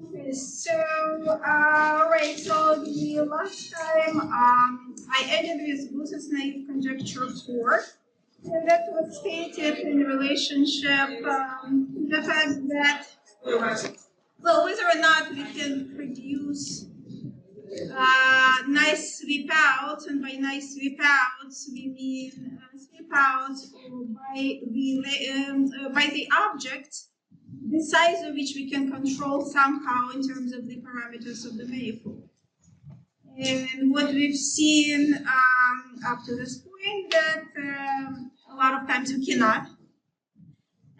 Okay, so right, so the last time I ended with Gauss's naive conjecture 4, and that was stated in the relationship the fact that, well, whether or not we can produce nice sweep outs, and by nice sweep outs we mean sweep outs by the object, the size of which we can control somehow in terms of the parameters of the manifold. And what we've seen up to this point, that a lot of times we cannot.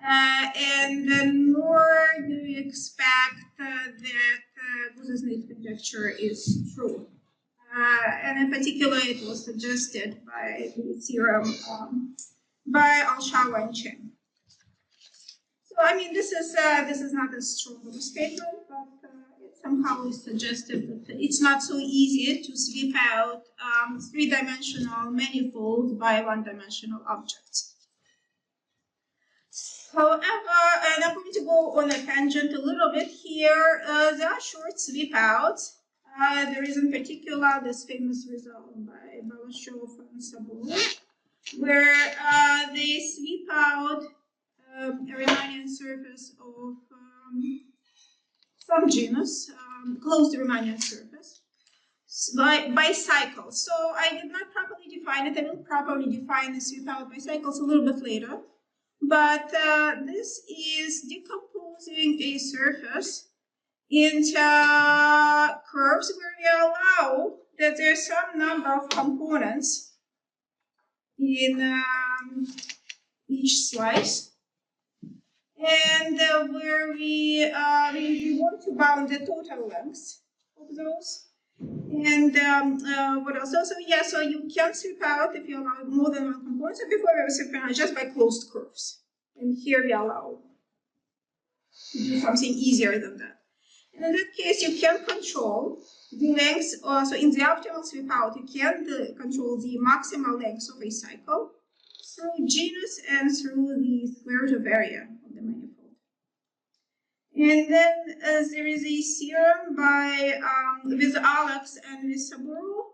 And nor do we expect that Gauss's naive conjecture is true. And in particular, it was suggested by the theorem by Al-Shawa and Chen. So I mean, this is not a strong of a statement, but it somehow is suggested that it's not so easy to sweep out three-dimensional manifolds by one-dimensional objects. However, and I'm going to go on a tangent a little bit here. There are short sweep outs. There is in particular this famous result by Balashov and Zhou, where they sweep out a Riemannian surface of some genus, closed Riemannian surface, by cycles. So I did not properly define it. I will properly define the sweep out by cycles a little bit later. But this is decomposing a surface into curves where we allow that there's some number of components in each slice, and where we want to bound the total length of those. And what else? So yeah, so you can sweep out if you allow more than one component. So before we were sweeping out just by closed curves. And here we allow to do something easier than that. And in that case, you can control the length. So in the optimal sweep out, you can control the maximal length of a cycle through genus and through the square root of area of the manifold. And then there is a theorem by with Alex and with Saburo,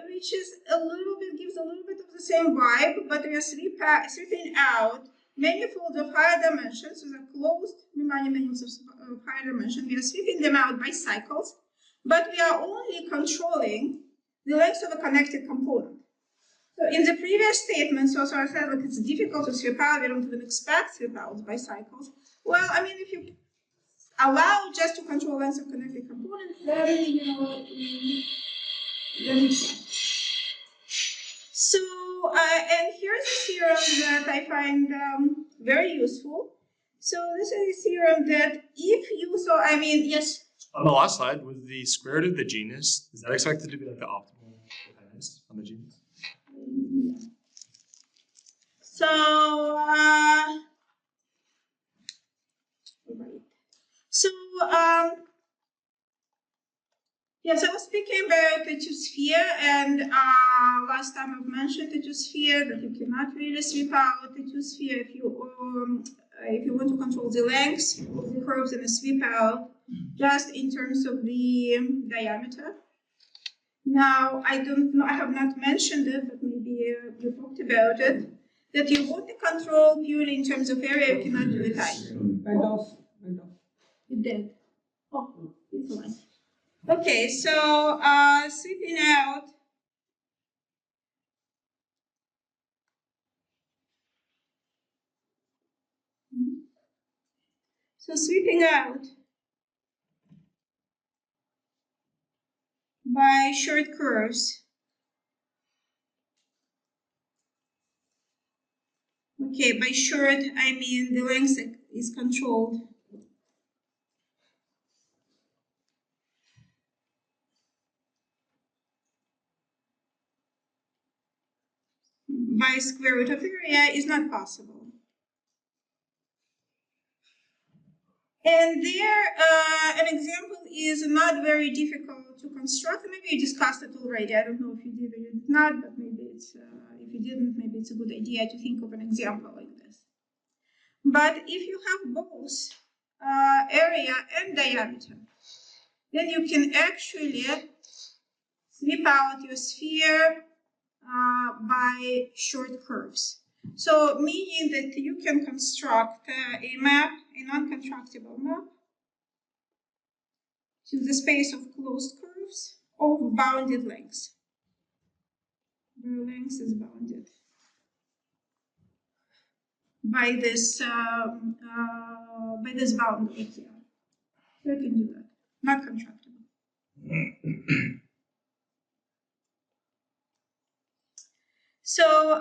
which is gives a little bit of the same vibe, but we are sweeping out manifolds of higher dimensions, so the closed Riemannian manifolds of higher dimension. We are sweeping them out by cycles, but we are only controlling the length of a connected component. So in the previous statement, so I said that it's difficult to sweep out, we don't even expect sweep outs by cycles. Well, I mean, if you allow just to control length of connected components, then, you know, then it's so, and here's a theorem that I find very useful. So this is a theorem that if you, so I mean, yes? On the last slide, with the square root of the genus, is that expected to be like the optimal dependence on the genus? So, yes, I was speaking about the two-sphere, and last time I've mentioned the two-sphere, that you cannot really sweep out the two-sphere if you want to control the length of the curves in a sweep out, just in terms of the diameter. Now, I don't know, I have not mentioned it, but maybe you talked about it, that you want to control purely in terms of area, you cannot do it either. Went off. It did. Oh, it's fine. Okay, so sweeping out. So sweeping out by short curves. Okay, by short, I mean the length is controlled. By square root of area is not possible. And there, an example is not very difficult to construct. Maybe you discussed it already. I don't know if you did or you did not, but maybe it's, if you didn't, maybe it's a good idea to think of an example like this. But if you have both area and diameter. Then you can actually sweep out your sphere by short curves. So meaning that you can construct a map, a non-constructible map, to the space of closed curves of bounded lengths. Where length is bounded by this boundary here. So you can do that. Not constructible. So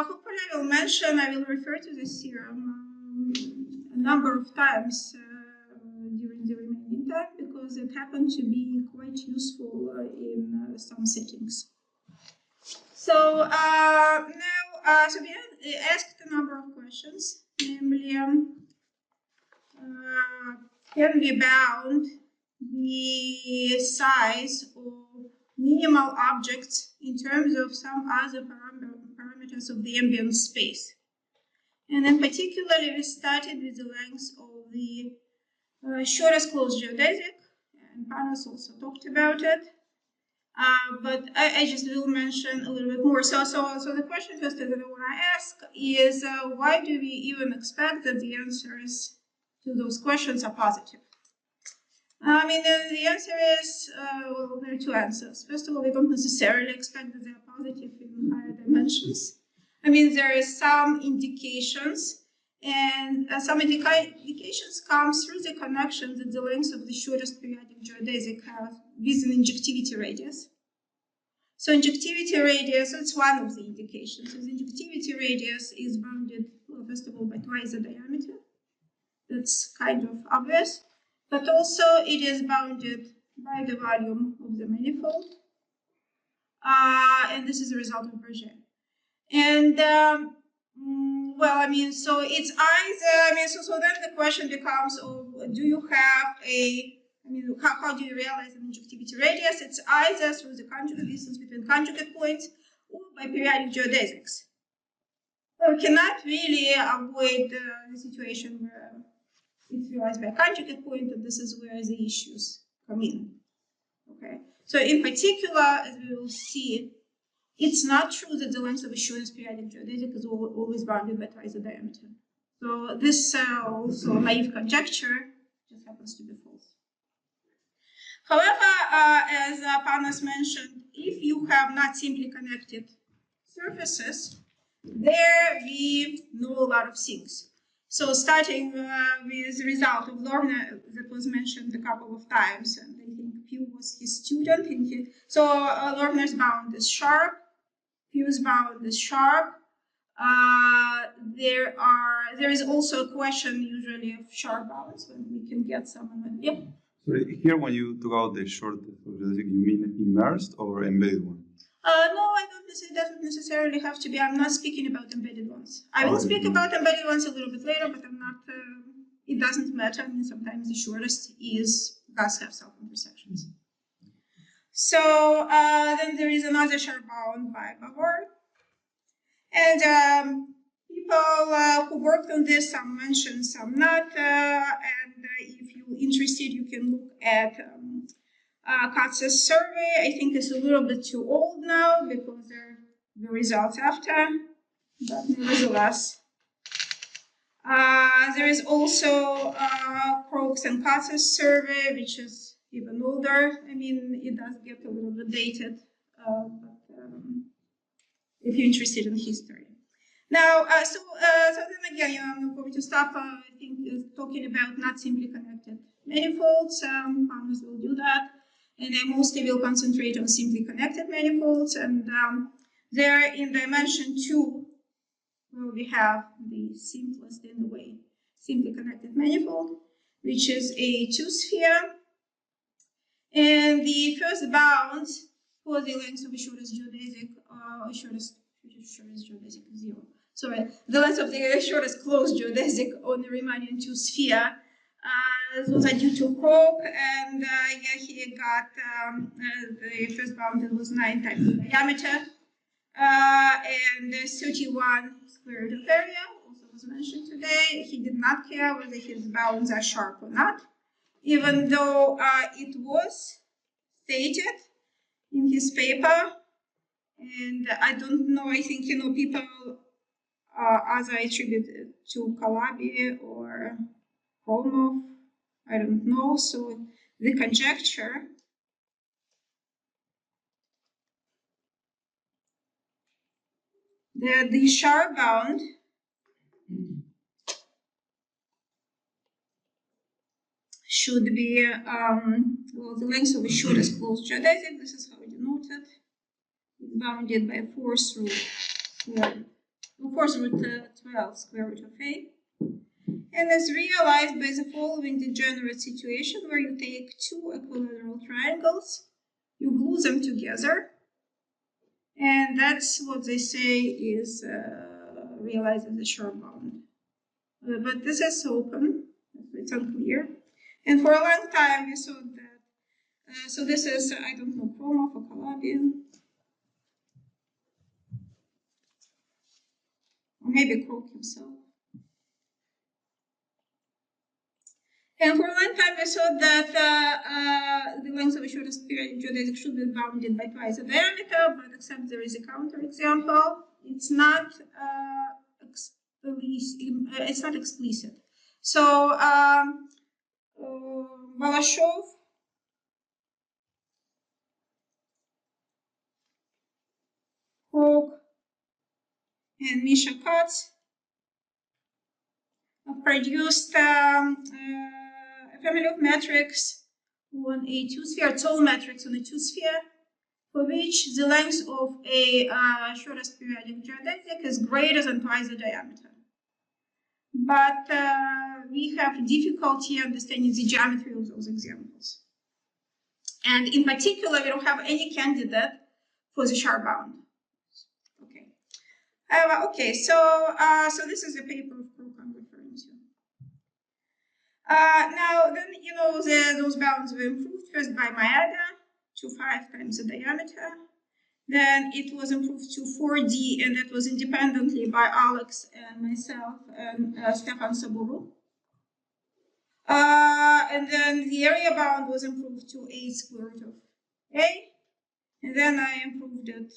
hopefully I will mention, I will refer to this theorem a number of times during the remaining time, because it happened to be quite useful in some settings. So now, so we asked a number of questions, namely, can we bound the size of minimal objects in terms of some other parameters of the ambient space? And then particularly we started with the length of the shortest closed geodesic, and Panos also talked about it. But I just will mention a little bit more. So the question first that I want to ask is, why do we even expect that the answers to those questions are positive? I mean, the answer is, well, there are two answers. First of all, we don't necessarily expect that they are positive in higher dimensions. I mean, there are some indications, and some indications come through the connection that the length of the shortest periodic geodesic has with an injectivity radius. So injectivity radius, it's one of the indications. So the injectivity radius is bounded, well, first of all, by twice the diameter. That's kind of obvious. But also it is bounded by the volume of the manifold. And this is a result of Regina. And well, I mean, so it's either, I mean, so then the question becomes, do you have a, I mean, how do you realize an injectivity radius? It's either through the conjugate distance between conjugate points or by periodic geodesics. So we cannot really avoid the situation where it's realized by conjugate point, and this is where the issues come in. Okay. So in particular, as we will see, it's not true that the length of a shortest periodic geodesic is always bounded by twice the diameter. So this also naive conjecture just happens to be false. However, as Panos mentioned, if you have not simply connected surfaces, there we know a lot of things. So starting with the result of Rotman that was mentioned a couple of times, and I think Pew was his student. So Rotman's bound is sharp, Pew's bound is sharp. There is also a question usually of sharp bounds when we can get someone. Yep. So here, when you talk about the short geodesic, you mean immersed or embedded one? No, I don't. It doesn't necessarily have to be. I'm not speaking about embedded ones. I will speak about embedded ones a little bit later, but I'm not. It doesn't matter. I mean, sometimes the shortest does have self-intersections. So then there is another sharp bound by Bavard, and people who worked on this, some mentioned, some not. And if you're interested, you can look at. Katz's survey. I think it's a little bit too old now because there are the results after, but nevertheless. There is also Crook's and Katz's survey, which is even older. I mean, it does get a little bit dated, but if you're interested in history. Now, so then again, I'm going to stop, I think, talking about not simply connected manifolds. Panos will do that. And I mostly will concentrate on simply connected manifolds. And there in dimension 2, well, we have the simplest in the way, simply connected manifold, which is a 2-sphere. And the first bound for the length of the shortest geodesic, shortest geodesic is 0. Sorry, the length of the shortest closed geodesic on the Riemannian 2-sphere. Those are due to Crook, and yeah, he got the first bound that was 9 times the diameter, and 31 square root of area, also was mentioned today. He did not care whether his bounds are sharp or not, even though it was stated in his paper. And I don't know, I think, people either attribute it to Calabi or Kromov, I don't know. So the conjecture that the sharp bound should be, well, the length of a chord is closed geodesic. This is how we denote it. It's bounded by 4 through 12 square root of a. And is realized by the following degenerate situation where you take two equilateral triangles, you glue them together, and that's what they say is realized as a sharp bound. But this is open, it's unclear. And for a long time we saw that, so this is, I don't know, Kromov or Calabi, or maybe Krok himself. And for a long time we saw that the length of a shortest periodic geodesic should be bounded by twice the diameter, but except there is a counterexample, it's not explicit. So Balashov Krok and Misha Katz produced a family of metrics on a two-sphere, Zhou matrix on a two-sphere, for which the length of a shortest periodic geodesic is greater than twice the diameter. But we have difficulty understanding the geometry of those examples. And in particular, we don't have any candidate for the sharp bound. Okay. Okay, so this is the paper of Krok I'm referring to. Now, then, those bounds were improved first by Maeda to 5 times the diameter. Then it was improved to 4D, and that was independently by Alex and myself and Stefan Saburu. And then the area bound was improved to 8 square root of A. And then I improved it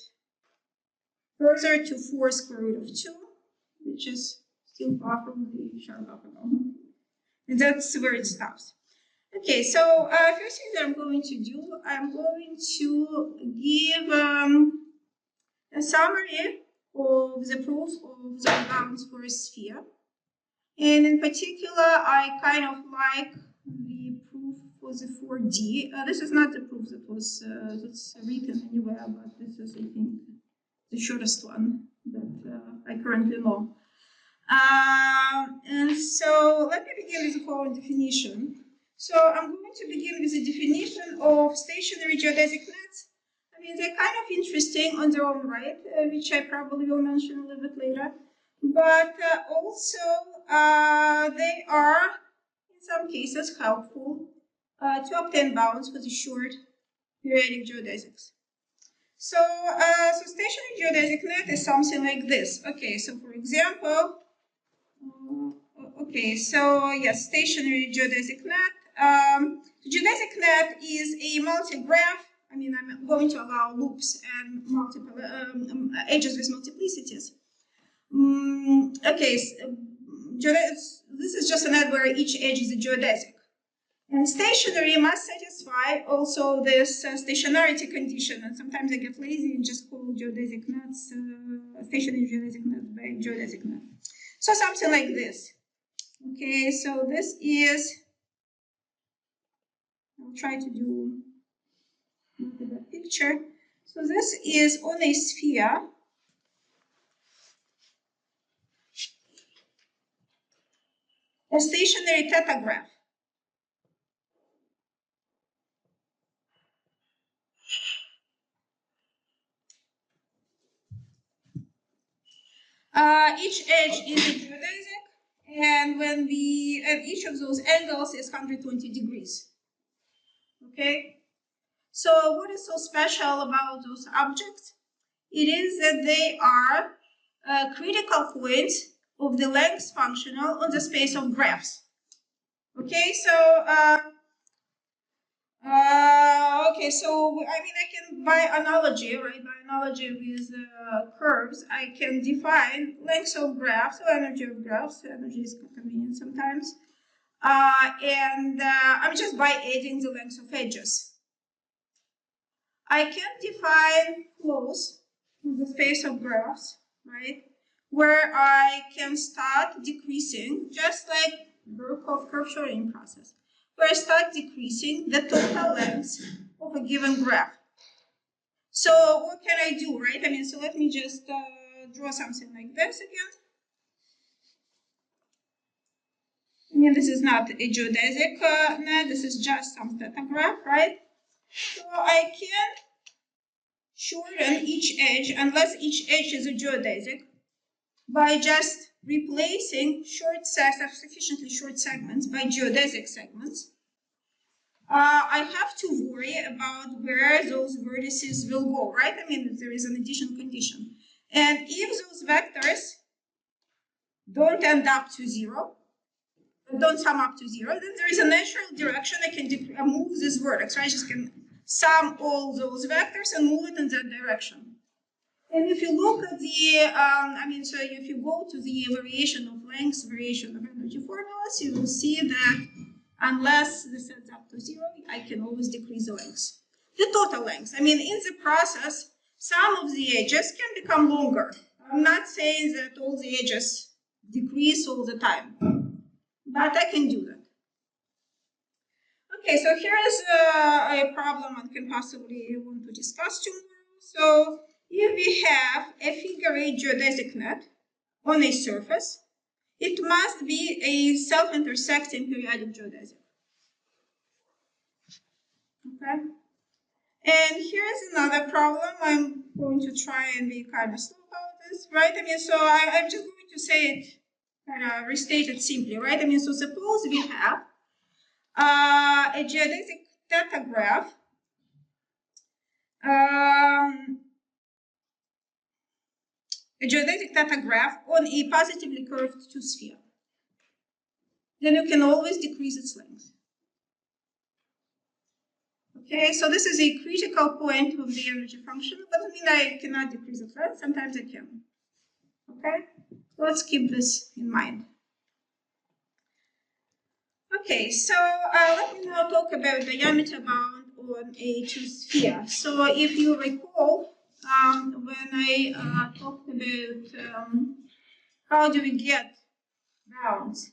further to 4 square root of 2, which is still far from the sharp orthogonal. And that's where it stops. Okay, so first thing that I'm going to do, I'm going to give a summary of the proof of the bounds for a sphere. And in particular, I kind of like the proof for the 4D. This is not the proof that was that's written anywhere, but this is, I think, the shortest one that I currently know. And so let me begin with the following definition. So I'm going to begin with the definition of stationary geodesic nets. I mean, they're kind of interesting on their own right, which I probably will mention a little bit later. But also, they are, in some cases, helpful to obtain bounds for the short periodic geodesics. So, stationary geodesic net is something like this. Okay, so for example, yes, stationary geodesic net. Geodesic net is a multi-graph. I mean, I'm going to allow loops and multiple edges with multiplicities. Okay, so, this is just a net where each edge is a geodesic. And stationary must satisfy also this stationarity condition. And sometimes I get lazy and just call geodesic nets, stationary geodesic nets by geodesic net. So something like this. Okay, so this is, I'll try to do the picture. So this is on a sphere. A stationary theta graph. Each edge is a geodesic, and each of those angles is 120 degrees. Okay, so what is so special about those objects? It is that they are critical points of the length functional on the space of graphs. Okay, so I mean, I can, by analogy, right? By analogy with curves, I can define lengths of graphs or energy of graphs. Energy is convenient sometimes. I'm just by adding the length of edges. I can define flows in the space of graphs, right? Where I can start decreasing, just like Birkhoff curvaturing process, where I start decreasing the total length of a given graph. So what can I do, right? I mean, so let me just draw something like this again. I mean, this is not a geodesic net, this is just some theta graph, right? So I can shorten each edge, unless each edge is a geodesic, by just replacing sufficiently short segments by geodesic segments. I have to worry about where those vertices will go, right? I mean, there is an additional condition. And if those vectors don't end up to zero, don't sum up to zero, then there is a natural direction I can move this vertex, right? I just can sum all those vectors and move it in that direction. And if you look at the, so if you go to the variation of lengths, variation of energy formulas, you will see that unless this ends up to zero, I can always decrease the lengths. The total length. I mean, in the process, some of the edges can become longer. I'm not saying that all the edges decrease all the time, but I can do that. Okay, so here is a problem I can possibly want to discuss tomorrow. So if we have a figure-8 geodesic net on a surface, it must be a self-intersecting periodic geodesic. Okay? And here's another problem. I'm going to try and be kind of slow about this, right? I mean, so I'm just going to say it, kind of restate it simply, right? I mean, so suppose we have a geodesic theta graph a geodesic theta graph on a positively curved two-sphere. Then you can always decrease its length. Okay, so this is a critical point of the energy function, but I mean I cannot decrease its length, sometimes I can. Okay, let's keep this in mind. Okay, so let me now talk about diameter bound on a two-sphere. So if you recall, when I talked about how do we get bounds,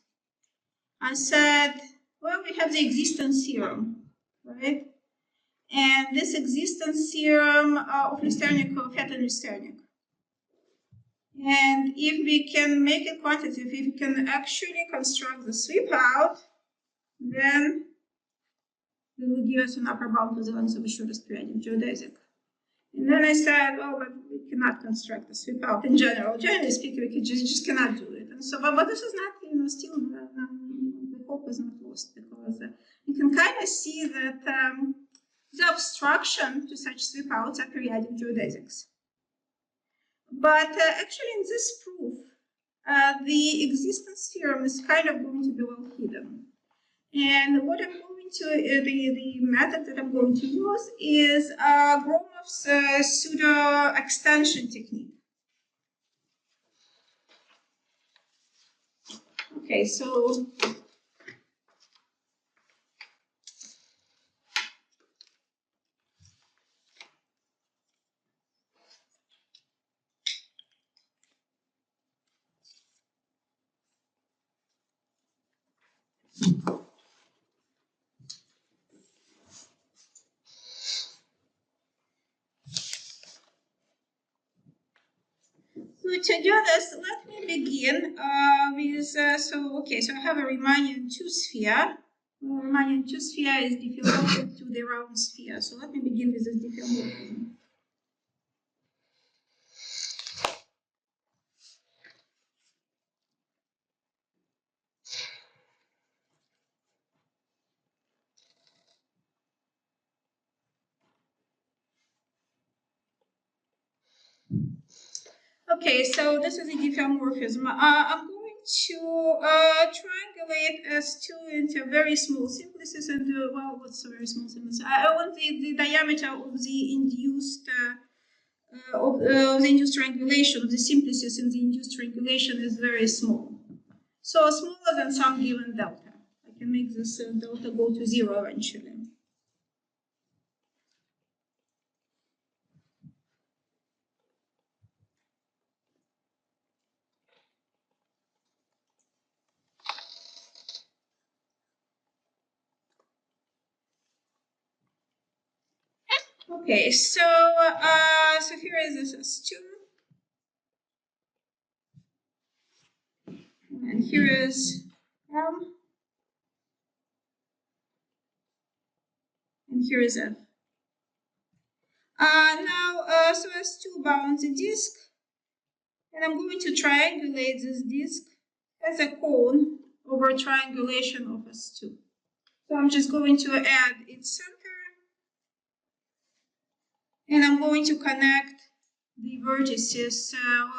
I said, well, we have the existence theorem, right? And this existence theorem of Lyusternik, of Fet and Lyusternik. And if we can make it quantitative, if we can actually construct the sweepout, then it will give us an upper bound to the length of the shortest periodic geodesic. And then I said, well, but we cannot construct the sweepout in general. Generally speaking, we just cannot do it. And so, but this is not, still the hope is not lost, because you can kind of see that the obstruction to such sweepouts are periodic geodesics. But actually, in this proof, the existence theorem is kind of going to be well hidden. And what I'm going to, the method that I'm going to use is Gromov's pseudo extension technique. Okay, so to do this, let me begin with, so I have a Riemannian two-sphere. Riemannian two-sphere is diffeomorphic to the round sphere. So let me begin with this diffeomorphism. Okay, so this is a diffeomorphism. I'm going to triangulate S2 into very small simplices and well, what's a very small simplices? I want the diameter of the induced triangulation of the simplices in the induced triangulation is very small. So smaller than some given delta. I can make this delta go to 0 eventually. Okay, so here is this S2. And here is M. And here is F. Now, so S2 bounds a disk. And I'm going to triangulate this disk as a cone over triangulation of S2. So I'm just going to add its center. And I'm going to connect the vertices,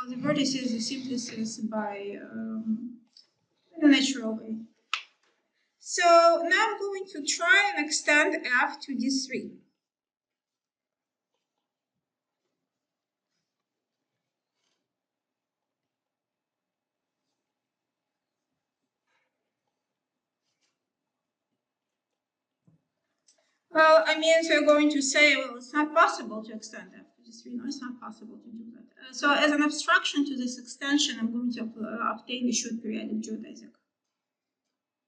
the simplices by in a natural way. So now I'm going to try and extend F to D3. Well, I mean, so you're going to say, well, it's not possible to extend F to D3. No, it's not possible to do that. So as an abstraction to this extension, I'm going to obtain the short periodic geodesic.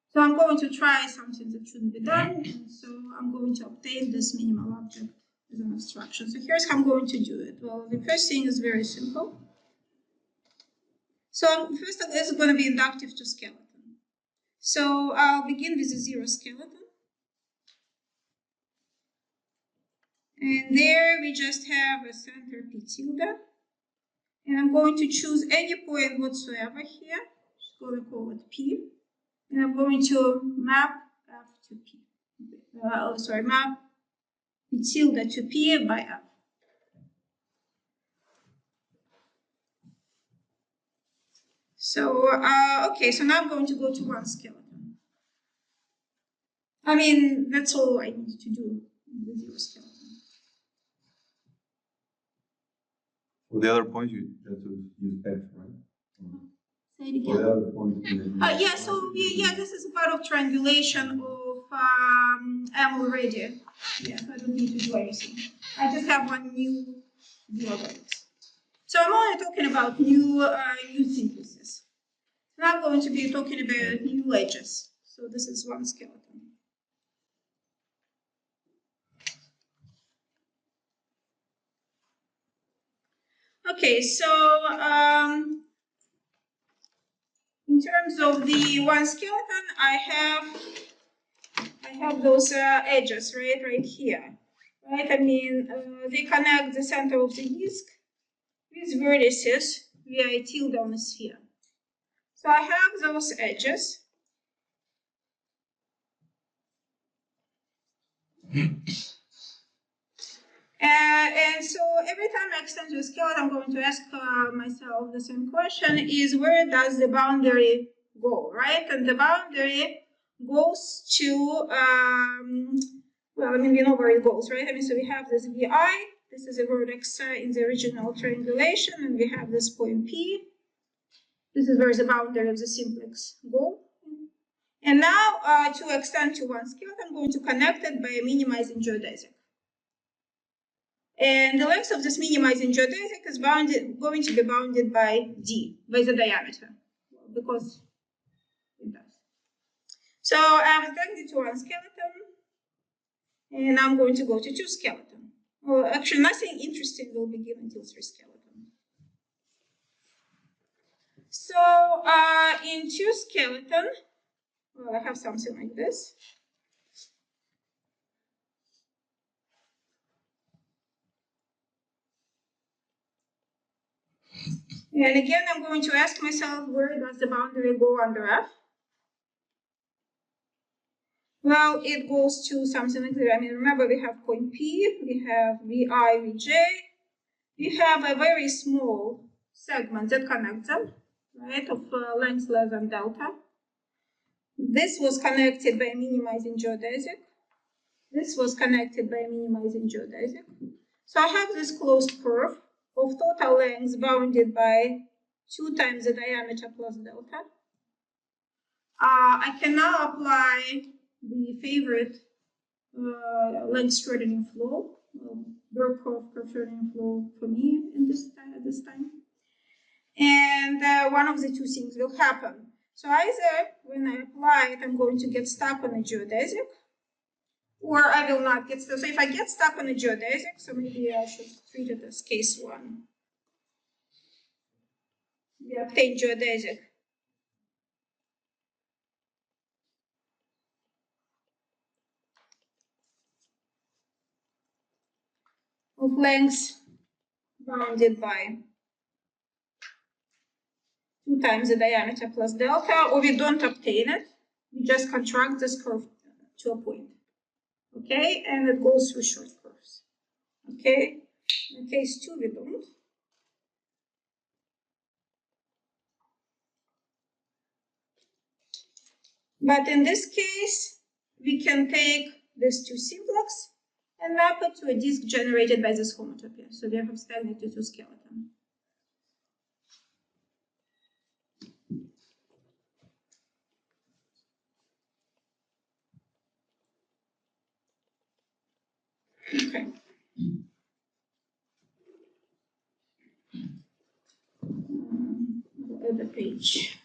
So I'm going to try something that shouldn't be done. And so I'm going to obtain this minimal object as an abstraction. So here's how I'm going to do it. Well, the first thing is very simple. So first of all, it's going to be inductive to skeleton. So I'll begin with a 0 skeleton. And there we just have a center P tilde. And I'm going to choose any point whatsoever here. Just going to call it P. And I'm going to map F to P. Map P tilde to P by F. So, okay, so now I'm going to go to one skeleton. I mean, that's all I need to do with the 0 skeleton. For the other points, you have to use F, right? Say it again. For the other points, Yeah, so this is part of triangulation of M already. Yeah, so I don't need to do anything. I just have one new geodesics. So I'm only talking about new synthesis. Now I'm going to be talking about new edges. So this is one skeleton. Okay, so in terms of the one skeleton, I have those edges right here, right? I mean, they connect the center of the disk with vertices via a tilde on a sphere. So I have those edges. And so every time I extend to a skeleton, I'm going to ask myself the same question, is where does the boundary go, right? And the boundary goes to, well, I mean, we know where it goes, right? I mean, so we have this VI, this is a vertex in the original triangulation, and we have this point P. This is where the boundary of the simplex go. And now, to extend to one skeleton, I'm going to connect it by a minimizing geodesic. And the length of this minimizing geodesic is going to be bounded by D, by the diameter, because it does. So I've extended to one skeleton, and I'm going to go to 2 skeleton. Well, actually, nothing interesting will begin until 3 skeleton. So in 2 skeleton, well, I have something like this. And again, I'm going to ask myself, where does the boundary go under F? Well, it goes to something like that. I mean, remember, we have point P, we have VI, Vj, we have a very small segments that connect them, right, of length less than delta. This was connected by minimizing geodesic. This was connected by minimizing geodesic. So I have this closed curve of total length bounded by 2 times the diameter plus delta. I can now apply the favorite length shortening flow, Birkhoff curve shortening flow for me in this time. And one of the two things will happen. So either when I apply it, I'm going to get stuck on a geodesic, or I will not get stuck. So if I get stuck on a geodesic, so maybe I should treat it as case 1. We obtain geodesic. Of length bounded by 2 times the diameter plus delta, or we don't obtain it. We just contract this curve to a point. Okay, and it goes through short curves. Okay, in case 2 we don't. But in this case, we can take this 2 simplex and map it to a disk generated by this homotopy. So we have stagnated 2 skeleton. Okay. The page.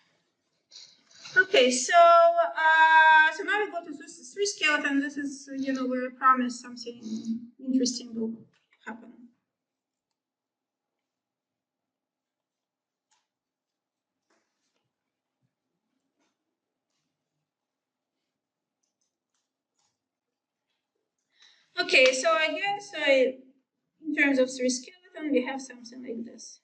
Okay, so now we go to 3 skeleton. This is, where I promise something interesting will happen. Okay, so again, in terms of 3 skeleton, we have something like this.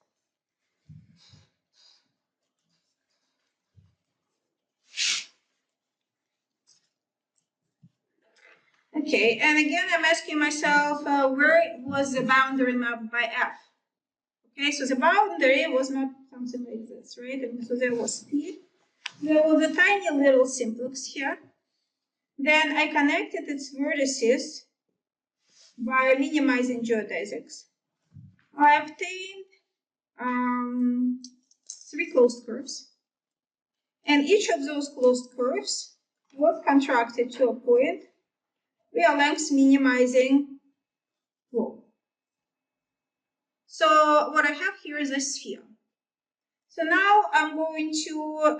Okay, and again, I'm asking myself, where was the boundary mapped by F? Okay, so the boundary was not something like this, right? And so there was P. There was a tiny little simplex here. Then I connected its vertices by minimizing geodesics. I obtained 3 closed curves. And each of those closed curves was contracted to a point where length minimizing flow. So what I have here is a sphere. So now I'm going to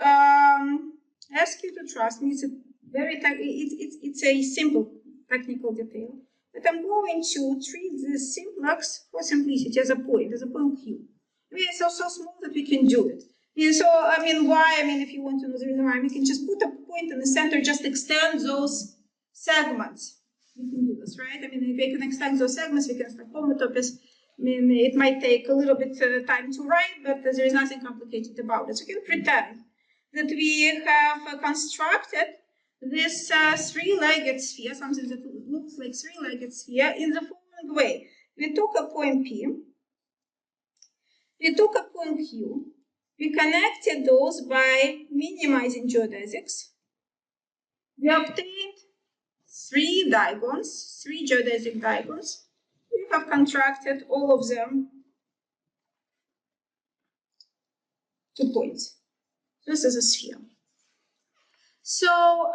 ask you to trust me. It's a it's a simple technical detail, but I'm going to treat this simplex for simplicity as a point Q. I mean, it's so small that we can do it. And so, why? If you want to know the reason why, we can just put a point in the center, just extend those segments. We can do this, right? If we can extend those segments, we can start homotopies. It might take a little bit time to write, but there is nothing complicated about it. So we can pretend that we have constructed this 3-legged sphere, something that looks like 3-legged sphere, in the following way. We took a point P, we took a point Q, we connected those by minimizing geodesics. We obtained 3 digons, 3 geodesic digons. We have contracted all of them to points. This is a sphere. So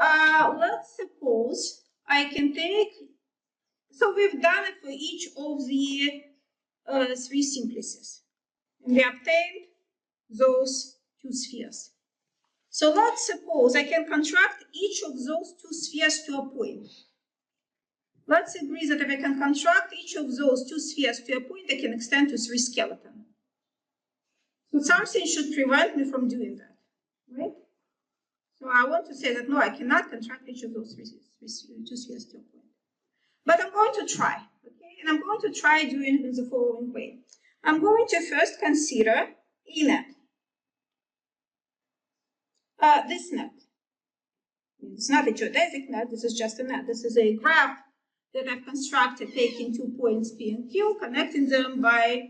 let's suppose I can take, so we've done it for each of the 3 simplices. And we obtained those 2 spheres. So let's suppose I can contract each of those 2 spheres to a point. Let's agree that if I can contract each of those 2 spheres to a point, I can extend to 3 skeleton. So something should prevent me from doing that, right? So I want to say that no, I cannot contract each of those 2 spheres to a point. But I'm going to try, okay? And I'm going to try doing it in the following way. I'm going to first consider a net. This net. It's not a geodesic net, this is just a net. This is a graph that I've constructed taking 2 points P and Q, connecting them by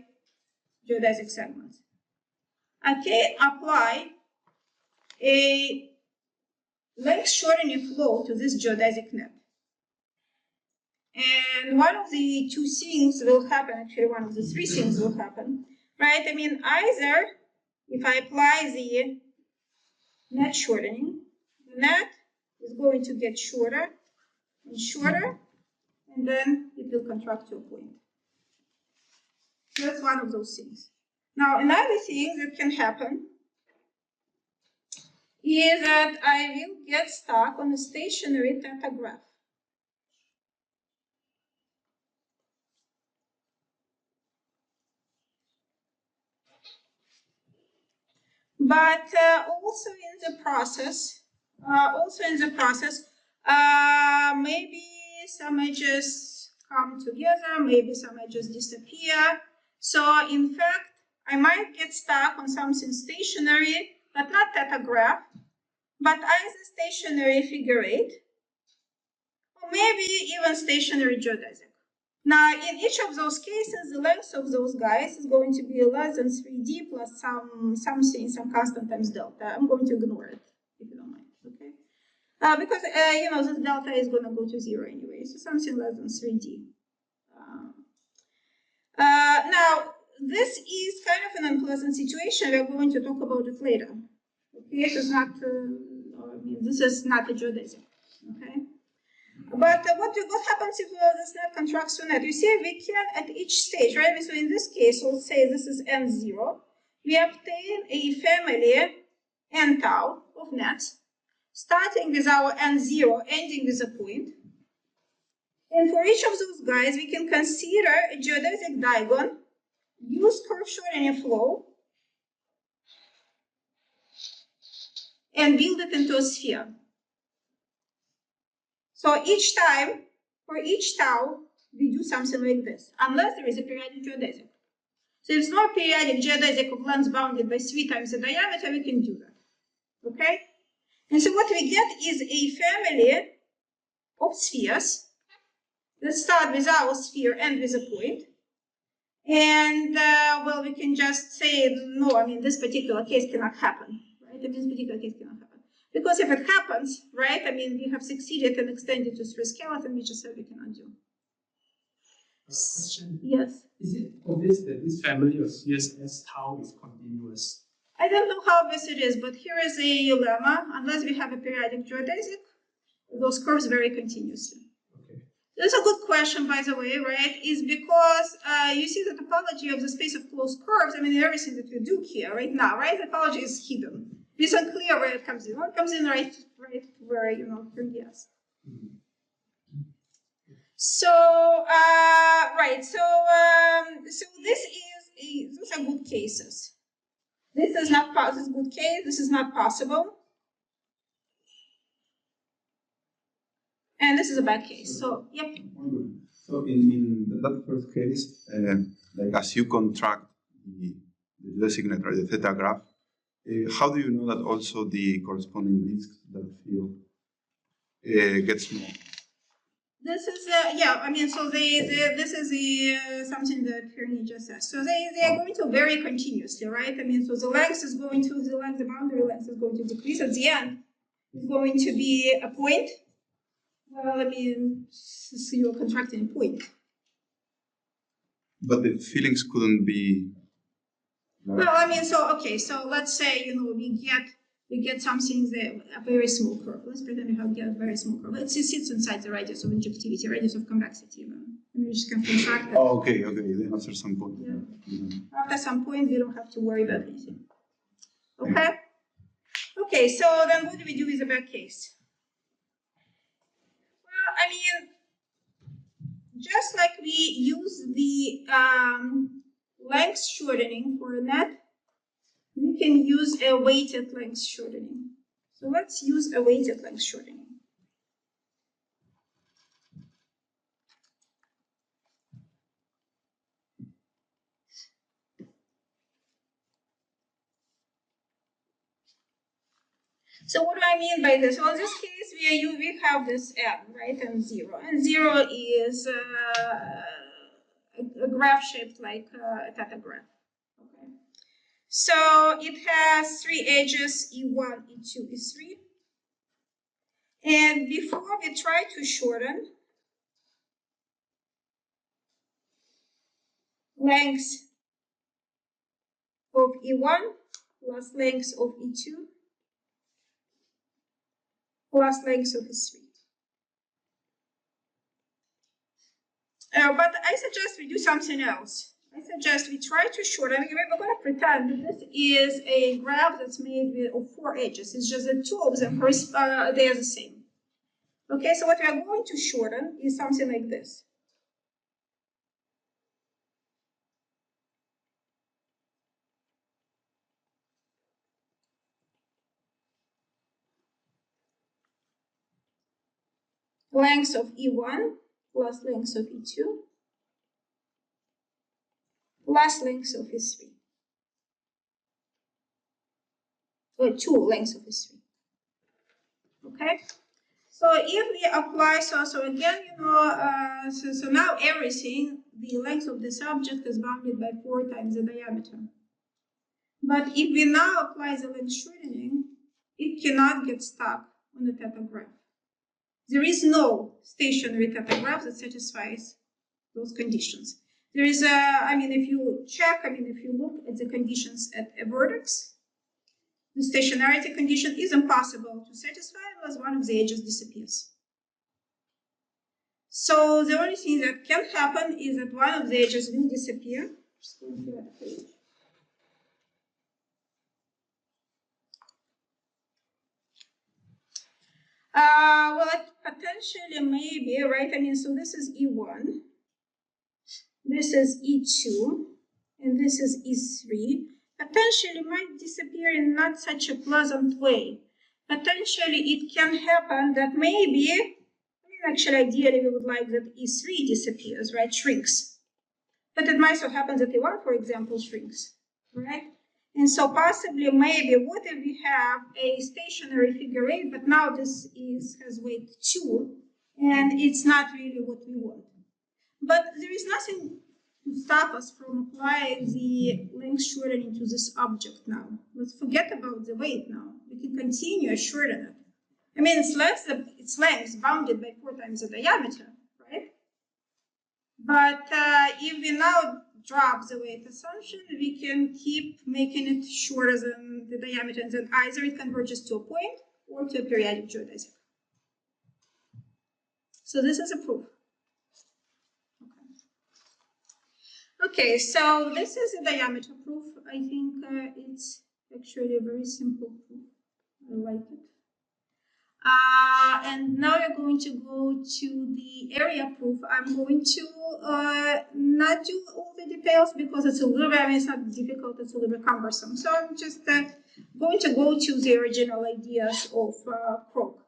geodesic segments. I can apply a length shortening flow to this geodesic net. And one of the two things will happen, actually one of the three things will happen, right? I mean, either if I apply the net shortening, the net is going to get shorter and shorter, and then it will contract to a point. So that's one of those things. Now, another thing that can happen is that I will get stuck on a stationary theta graph. But also in the process, maybe some edges come together, maybe some edges disappear. So in fact, I might get stuck on something stationary, but not theta graph, but either stationary figure 8, or maybe even stationary geodesic. Now, in each of those cases, the length of those guys is going to be less than 3D plus some constant times delta. I'm going to ignore it, if you don't mind, okay? Because, you know, this delta is going to go to 0 anyway, so something less than 3D. Now, this is kind of an unpleasant situation. We're going to talk about it later. Okay, it is not, I mean, this is not a geodesic, okay? But what happens if this net contracts to net? You see, we can at each stage, right? So in this case, we'll say this is n0. We obtain a family n tau of nets, starting with our n0, ending with a point. And for each of those guys, we can consider a geodesic diagon, use curve shortening flow, and build it into a sphere. So each time, for each tau, we do something like this, unless there is a periodic geodesic. So if it's not periodic geodesic of length bounded by 3 times the diameter, we can do that, okay? And so what we get is a family of spheres that start with our sphere and with a point. And, well, we can just say, no, I mean, this particular case cannot happen, right? I mean, this particular case cannot happen. Because if it happens, right, I mean, we have succeeded and extended to 3 skeleton, we just said we cannot do. Question? Yes. Is it obvious that this family of spheres S tau is continuous? I don't know how obvious it is, but here is a lemma. Unless we have a periodic geodesic, those curves vary continuously. Okay. That's a good question, by the way, right? Is because you see the topology of the space of closed curves. I mean, everything that we do here right now, right? The topology is hidden. It's unclear where it comes in. Well, it comes in right where, you know, from yes. Mm-hmm. So, right. So these are good cases. This is not this is good case. This is not possible. And this is a bad case. So, yep. So in that first case, like as you contract the designate, right, the theta graph, how do you know that also the corresponding disks that field gets small? This is yeah. I mean, so this is something that Fermi just said. So they are going to vary continuously, right? I mean, so the length is going to the boundary length is going to decrease. At the end, it's going to be a point. Well, I mean, so you're contracting a point. But the feelings couldn't be. Well, I mean, so okay, so let's say, you know, we get something that a very small curve. Let's pretend we have a very small curve. It sits inside the radius of injectivity, radius of convexity. I mean, we just can contract it. Oh, okay. Then after some point. Yeah. Mm-hmm. After some point, we don't have to worry about anything. Okay. Okay. So then, what do we do with the bad case? Well, I mean, just like we use the length shortening for a net, we can use a weighted length shortening. So let's use a weighted length shortening. So what do I mean by this? Well, in this case, we have this n, right, and 0. And 0 is a graph shaped like a theta graph. Okay. So it has three edges, E1, E2, E3. And before we try to shorten, length of E1 plus length of E2 plus length of E3. But I suggest we do something else. I suggest we try to shorten. We're going to pretend that this is a graph that's made of four edges. It's just that two of them they are the same. Okay, so what we are going to shorten is something like this. Length of E1 plus length of E2 plus length of E3. Or two lengths of E3. Okay? So if we apply, so again, so now everything, the length of this object is bounded by 4 times the diameter. But if we now apply the length shortening, it cannot get stuck on the theta graph. There is no stationary theta graph that satisfies those conditions. There is if you look at the conditions at a vertex, the stationarity condition is impossible to satisfy unless one of the edges disappears. So the only thing that can happen is that one of the edges will disappear. Just going to that page. Well, potentially maybe, right? So this is E1, this is E2, and this is E3. Potentially might disappear in not such a pleasant way. Potentially it can happen that maybe, actually ideally we would like that E3 disappears, right, shrinks. But it might so happen that E1, for example, shrinks, right? And so possibly maybe what if we have a stationary figure 8, but now this has weight 2, and it's not really what we want. But there is nothing to stop us from applying the length shortening to this object now. Let's forget about the weight now. We can continue shorten it. Its length bounded by 4 times the diameter, right? But if we now drop the weight assumption, we can keep making it shorter than the diameter, and then either it converges to a point or to a periodic geodesic. So this is a proof. Okay, so this is a diameter proof. I think it's actually a very simple proof. I like it. And now we're going to go to the area proof. I'm going to not do all the details because it's a little bit, it's not difficult, it's a little bit cumbersome. So I'm just going to go to the original ideas of Krog.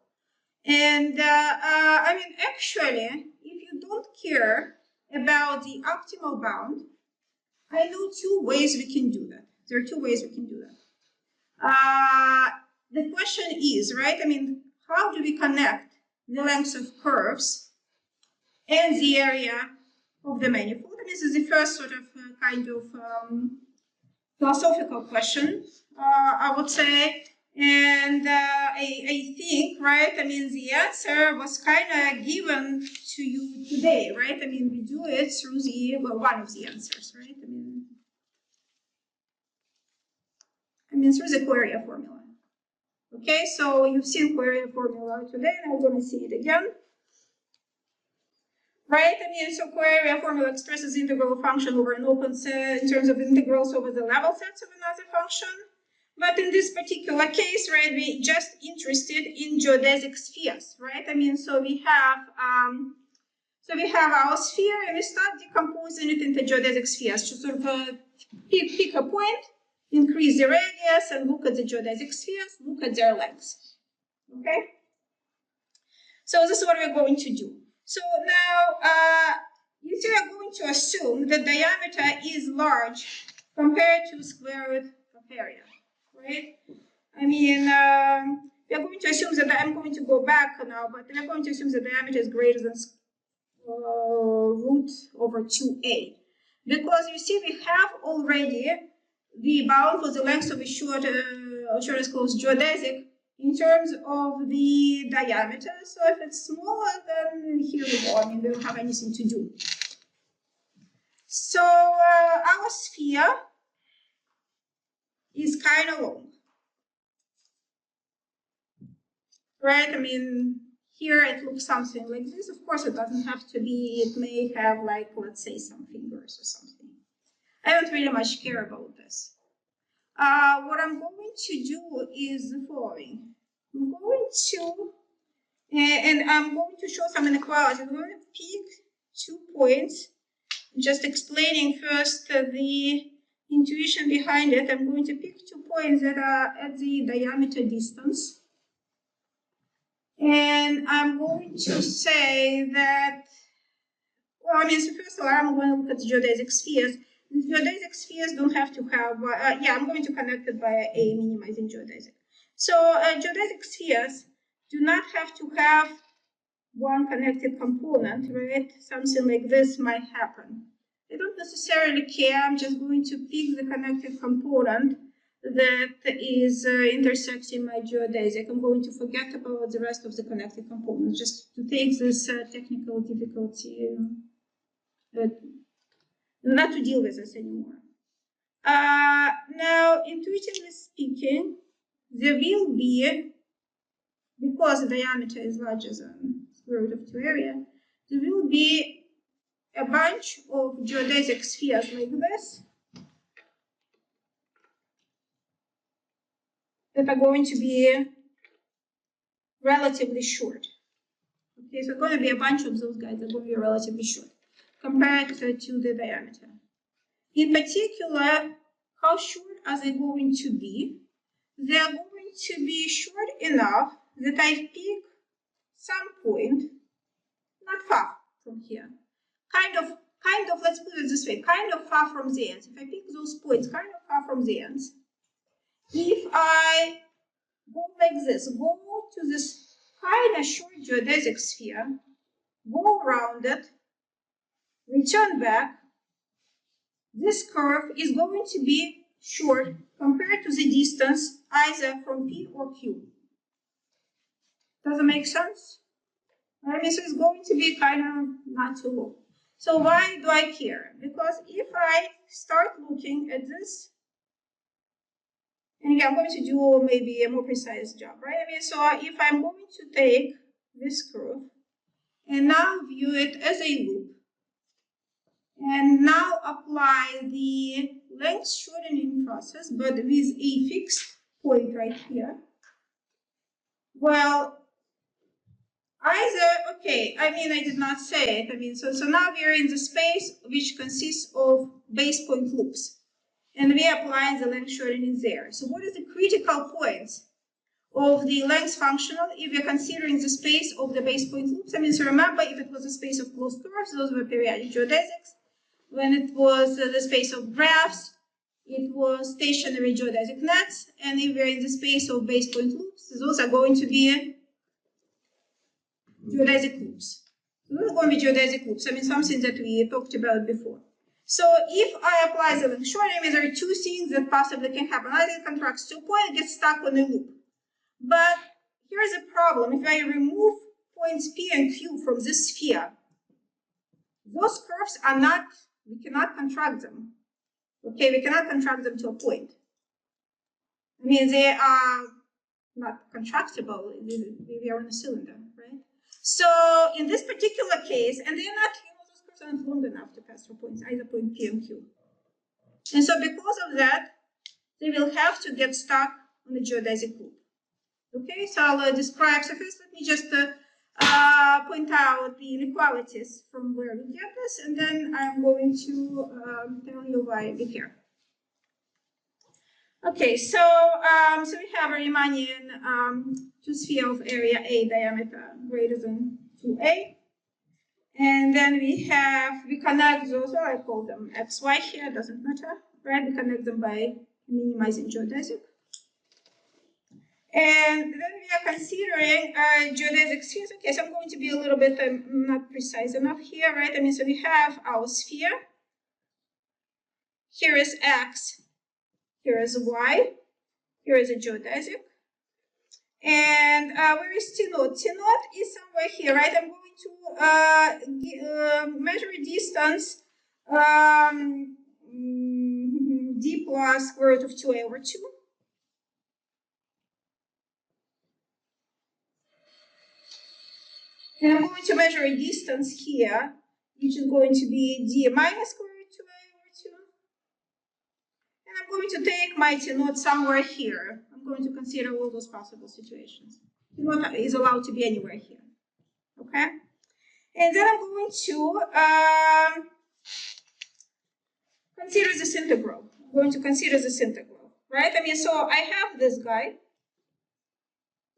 And actually, if you don't care about the optimal bound, I know 2 ways we can do that. There are 2 ways we can do that. The question is, right, how do we connect the lengths of curves and the area of the manifold? This is the first sort of kind of philosophical question, I would say. And I think, right, the answer was kind of given to you today, right? We do it through one of the answers, right? Through the area formula. Okay, so you've seen area formula today, and I'm going to see it again. Right, so area formula expresses the integral function over an open set in terms of integrals over the level sets of another function. But in this particular case, right, we're just interested in geodesic spheres, right? So we have our sphere, and we start decomposing it into geodesic spheres. To sort of pick a point, increase the radius, and look at the geodesic spheres, look at their lengths. Okay? So this is what we're going to do. So now, you see, we're going to assume that diameter is large compared to square root of area, right? We're going to assume that I'm going to go back now, but we're going to assume that diameter is greater than root over 2a. Because you see, we have already the bound for the length of a shortest closed geodesic in terms of the diameter. So if it's smaller, then here we go. I mean, we don't have anything to do. So our sphere is kind of long, right? I mean, here it looks something like this. Of course, it doesn't have to be. It may have, like, let's say, some fingers or something. I don't really much care about this. What I'm going to do is the following. I'm going to, and I'm going to show some inequalities. I'm going to pick 2 points, just explaining first the intuition behind it. I'm going to pick 2 points that are at the diameter distance. And I'm going to say that, well, I mean, so first of all, I'm going to look at the geodesic spheres. The geodesic spheres don't have to have, I'm going to connect it by a minimizing geodesic. So geodesic spheres do not have to have one connected component, right? Something like this might happen. I don't necessarily care. I'm just going to pick the connected component that is intersecting my geodesic. I'm going to forget about the rest of the connected components, just to take this technical difficulty, not to deal with this anymore. Now, intuitively speaking, there will be, because the diameter is larger than square root of 2 area, there will be a bunch of geodesic spheres like this that are going to be relatively short. Okay, so going to be a bunch of those guys that are going to be relatively short compared to the diameter. In particular, how short are they going to be? They are going to be short enough that I pick some point, not far from here, kind of, let's put it this way, kind of far from the ends. If I pick those points kind of far from the ends, if I go like this, go to this kind of short geodesic sphere, go around it, return back, this curve is going to be short compared to the distance either from P or Q. Does it make sense? I mean, so it's going to be kind of not too long. So why do I care? Because if I start looking at this, and again, I'm going to do maybe a more precise job, right? I mean, so if I'm going to take this curve and now view it as a loop, and now apply the length shortening process, but with a fixed point right here. Well, either, okay, I mean, I did not say it. I mean, so now we are in the space which consists of base point loops. And we are applying the length shortening there. So what is the critical points of the length functional if we are considering the space of the base point loops? I mean, so remember, if it was a space of closed curves, those were periodic geodesics. When it was the space of graphs, it was stationary geodesic nets. And if we're in the space of base point loops, those are going to be geodesic loops. Those are going to be geodesic loops. I mean, something that we talked about before. So if I apply the length shortening, there are 2 things that possibly can happen. Either it contracts to a point and gets stuck on a loop. But here's a problem. If I remove points P and Q from this sphere, those curves are not, we cannot contract them. Okay, we cannot contract them to a point. I mean, they are not contractible. We are in a cylinder, right? So in this particular case, and they're not, those curves are not long enough to pass through points, either point P and Q. And so because of that, they will have to get stuck on the geodesic loop. Okay, so I'll describe. So first, let me just point out the inequalities from where we get this, and then I'm going to tell you why we care. Okay, so we have a Riemannian 2-sphere of area A diameter greater than 2A, and then we connect those. Well, I call them XY here. Doesn't matter, right? We connect them by minimizing geodesic. And then we are considering geodesic spheres. Okay, so I'm going to be a little bit not precise enough here, right? I mean, so we have our sphere. Here is X, Here is Y. Here is a geodesic. And where is T naught? T naught is somewhere here, right? I'm going to measure a distance d plus square root of 2a over 2. And I'm going to measure a distance here, which is going to be d minus square root 2a over 2. And I'm going to take my T naught somewhere here. I'm going to consider all those possible situations. T naught is allowed to be anywhere here. Okay? And then I'm going to consider this integral. I'm going to consider this integral, right? I mean, so I have this guy.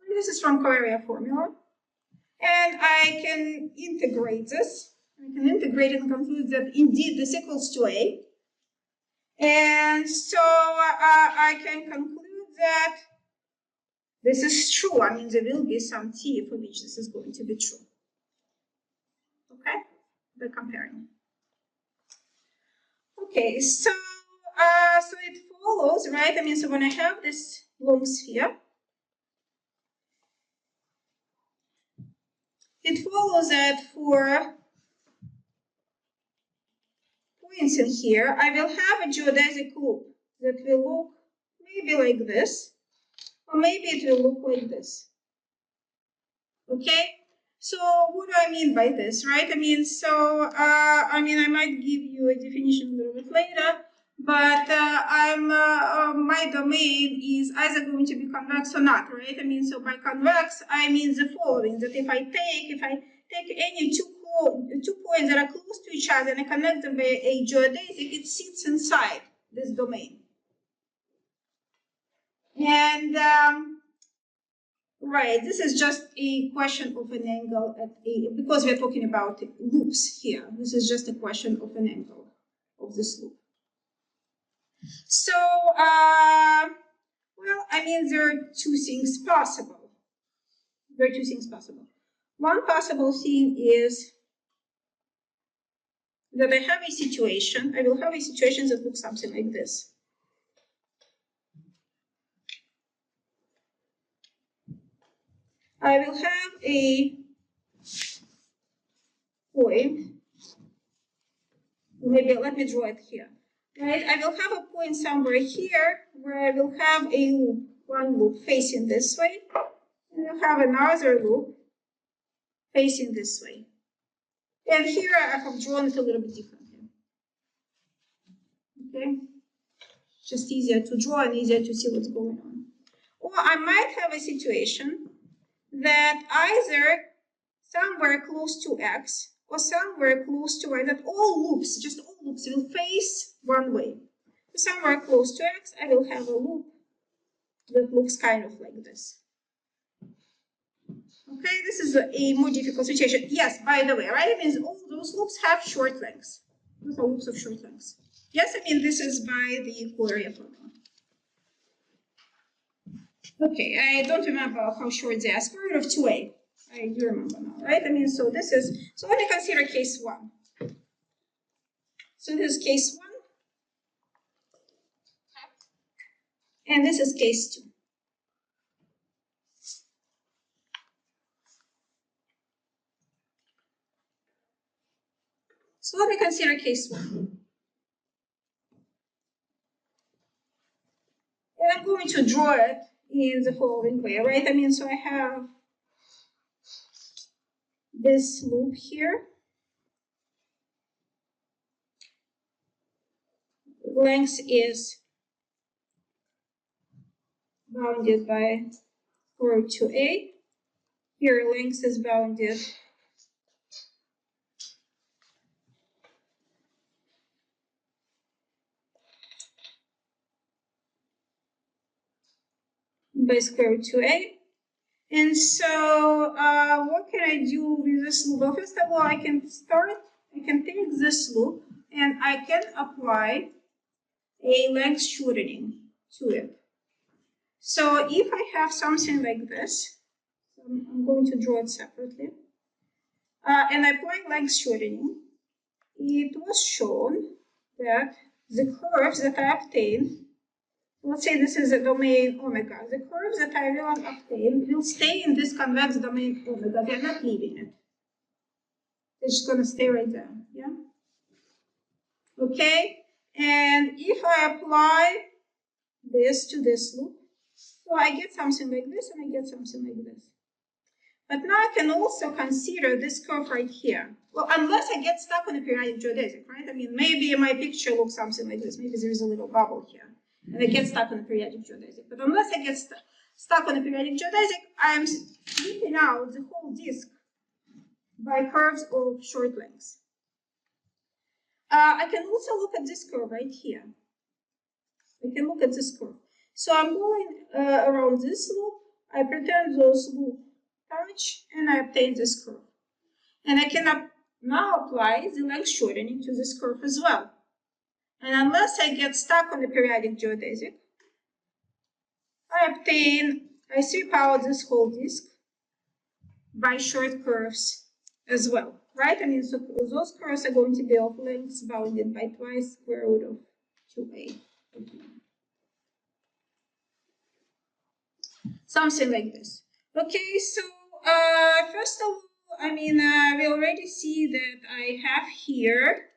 This is from Covariant formula. And I can integrate this. I can integrate it and conclude that indeed this equals to A. And so I can conclude that this is true. I mean, there will be some t for which this is going to be true. Okay? By comparing. Okay, so it follows, right? I mean, so when I have this long sphere, it follows that for points in here, I will have a geodesic loop that will look maybe like this, or maybe it will look like this. Okay? So what do I mean by this, right? I mean, so I might give you a definition a little bit later, but my domain is either going to be convex or not, right? I mean, so by convex, I mean the following: that if I take any two points that are close to each other and I connect them by a geodesic, it sits inside this domain. And right, this is just a question of an angle because we're talking about loops here. This is just a question of an angle of this loop. So, well, I mean, there are two things possible. One possible thing is that I will have a situation that looks something like this. I will have a point, maybe let me draw it here, right? I will have a point somewhere here where I will have a loop, one loop facing this way, and I'll have another loop facing this way. And here I have drawn it a little bit differently. Okay? Just easier to draw and easier to see what's going on. Or I might have a situation that either somewhere close to x or somewhere close to y, that all loops, just all loops, will face one way. So somewhere close to x, I will have a loop that looks kind of like this. Okay, this is a more difficult situation. Yes, by the way, right? It means all those loops have short lengths. Those are loops of short lengths. Yes, I mean, this is by the Fourier formula. Okay, I don't remember how short they are. Square root of 2a. I do remember now, right? I mean, so this is, so let me consider case 1. So this is case 1. And this is case 2. So let me consider case 1. And I'm going to draw it in the following way, right? I mean, so I have this loop here. Length is bounded by 4 to 8. Here, length is bounded by square root 2a. And so what can I do with this loop? Well, first of all, I can take this loop and I can apply a length shortening to it. So if I have something like this, so I'm going to draw it separately, and I apply length shortening, it was shown that the curves that I obtained let's say this is a domain omega. The curves that I will obtain will stay in this convex domain omega. They're not leaving it. They're just going to stay right there. Yeah. Okay. And if I apply this to this loop, so I get something like this, and I get something like this. But now I can also consider this curve right here. Well, unless I get stuck on a periodic geodesic, right? I mean, maybe my picture looks something like this. Maybe there is a little bubble here, and I get stuck on a periodic geodesic. But unless I get stuck on a periodic geodesic, I'm sweeping out the whole disk by curves of short lengths. I can also look at this curve right here. I can look at this curve. So I'm going around this loop. I pretend those loops touch, and I obtain this curve. And I can now apply the length shortening to this curve as well. And unless I get stuck on the periodic geodesic, I sweep out this whole disk by short curves as well, right? I mean, so those curves are going to be of lengths bounded by twice square root of 2a. Something like this. Okay, so first of all, I mean, we already see that I have here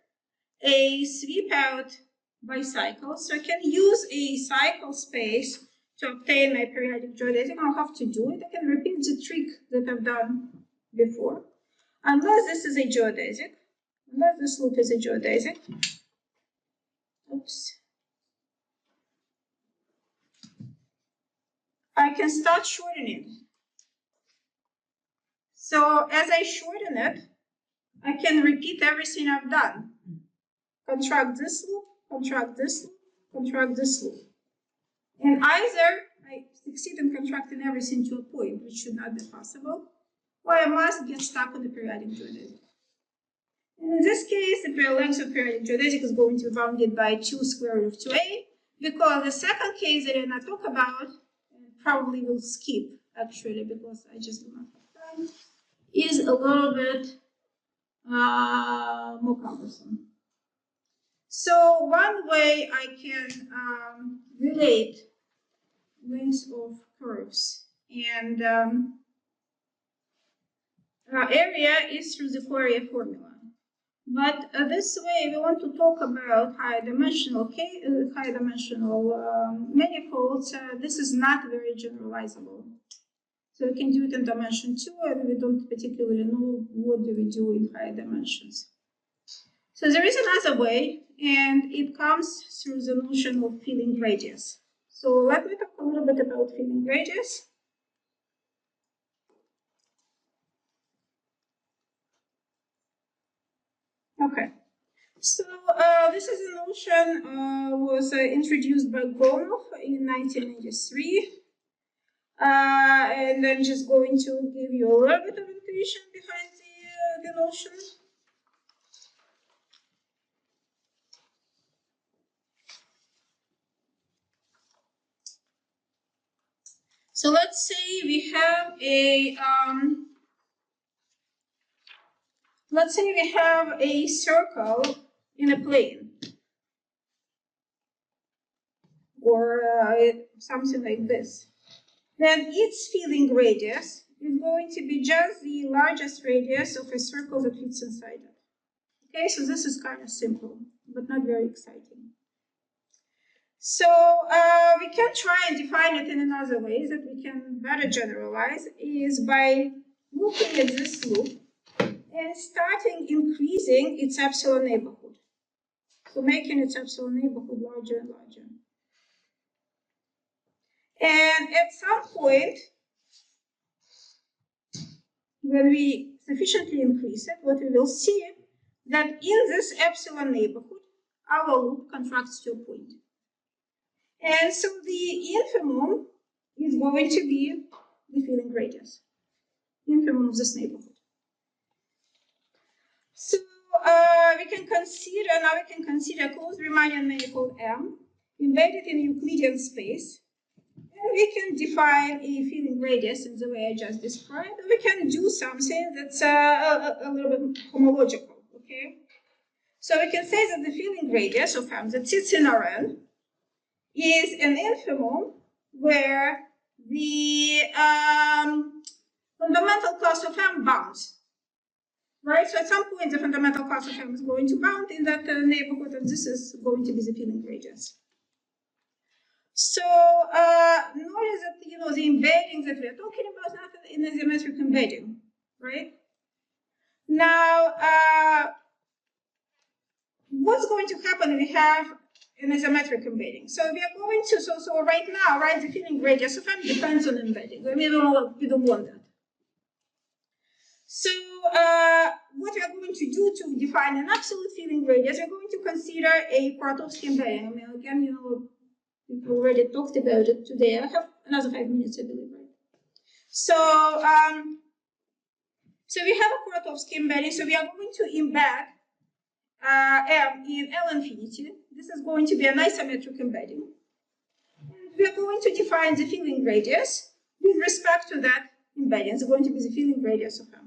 a sweepout bicycle, so I can use a cycle space to obtain my periodic geodesic. I don't have to do it. I can repeat the trick that I've done before. Unless this is a geodesic, unless this loop is a geodesic. Oops. I can start shortening. So as I shorten it, I can repeat everything I've done. Contract this loop, contract this loop, contract this loop. And either I succeed in contracting everything to a point, which should not be possible, or I must get stuck on the periodic geodesic. And in this case, the length of periodic geodesic is going to be bounded by 2 square root of 2a, because the second case that I did not talk about, and probably will skip actually because I just do not have time, is a little bit more cumbersome. So one way I can relate lengths of curves and area is through the Fourier formula. But this way we want to talk about high dimensional manifolds. This is not very generalizable. So we can do it in dimension 2, and we don't particularly know what do we do in higher dimensions. So there is another way, and it comes through the notion of filling radius. So let me talk a little bit about filling radius. Okay, so this is a notion was introduced by Gonov in 1993. And I'm just going to give you a little bit of intuition behind the notion. So let's say we have a circle in a plane, or something like this. Then its filling radius is going to be just the largest radius of a circle that fits inside it. Okay, so this is kind of simple, but not very exciting. So we can try and define it in another way that we can better generalize, is by looking at this loop and starting increasing its epsilon neighborhood. So making its epsilon neighborhood larger and larger. And at some point, when we sufficiently increase it, what we will see that in this epsilon neighborhood, our loop contracts to a point. And so the infimum is going to be the filling radius, infimum of this neighborhood. So we can consider a closed Riemannian manifold M embedded in Euclidean space. And we can define a filling radius in the way I just described. We can do something that's a little bit homological, okay? So we can say that the filling radius of M that sits in Rn is an infimum where the fundamental class of M bounds. Right? So at some point, the fundamental class of M is going to bound in that neighborhood, and this is going to be the filling radius. So notice that the embedding that we are talking about is not an asymmetric embedding, right? Now, what's going to happen if we have an asymmetric embedding? So we are going to so right now, right, the filling radius of M depends on embedding. We don't want that. So what we are going to do to define an absolute filling radius, we're going to consider a Kuratowski embedding. I mean, again, we've already talked about it today. I have another 5 minutes, I believe, right? So, so we have a Kuratowski embedding. So we are going to embed M in L infinity. This is going to be an isometric embedding. And we are going to define the filling radius with respect to that embedding. It's going to be the filling radius of M.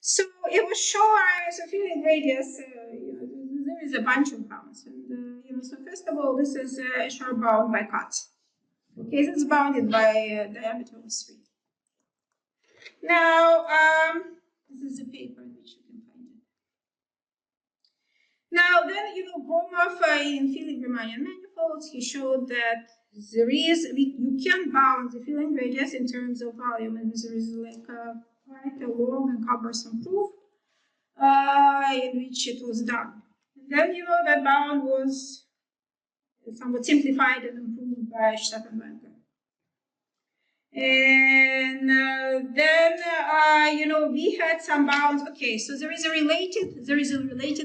So it was shown, so filling radius, there is a bunch of bounds. And, so first of all, this is a sharp bound by cut. Okay, this is bounded by diameter of 3. Now, this is a paper in which you can find it. Now, then, Gromov in filling Riemannian manifolds, he showed that you can bound the filling radius in terms of volume, and there is like quite a long and cumbersome proof in which it was done. And then, that bound was somewhat simplified and improved by Stefan. And then we had some bounds. Okay, so there is a related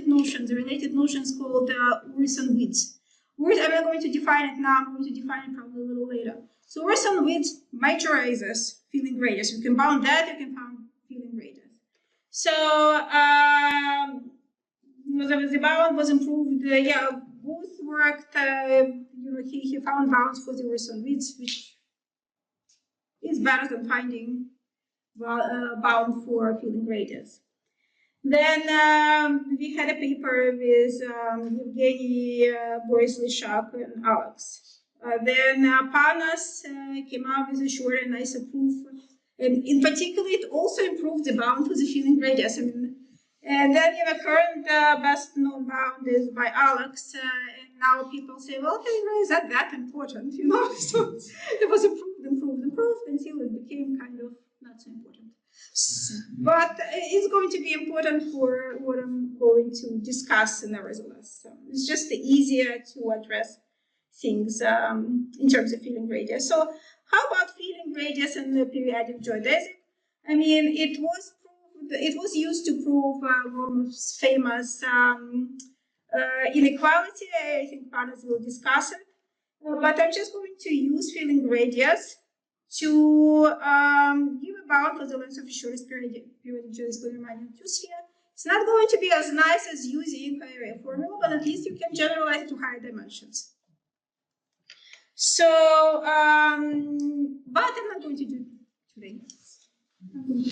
notion. The related notion is called Urson width. I'm not going to define it now. I'm going to define it probably a little later. So Urson width majorizes filling radius. You can bound that. You can bound filling radius. So the bound was improved. Booth worked. He found bounds for the Urson width, which is better than finding bound for filling radius. Then we had a paper with Evgeny, Boris Lishak, and Alex. Then Panas came up with a short and nicer proof, and in particular, it also improved the bound for the filling radius. And then current best known bound is by Alex, and now people say, well, is that important? So it was improved until it became kind of not so important. But it's going to be important for what I'm going to discuss nevertheless. So it's just easier to address things in terms of filling radius. So how about filling radius and the periodic geodesic? I mean, it was used to prove Rotman's famous inequality. I think Panas will discuss it. But I'm just going to use filling radius to give a bound for the length of the shortest periodic geodesic Riemannian two-sphere. It's not going to be as nice as using a formula, but at least you can generalize it to higher dimensions. So, but I'm not going to do it today. I'm going to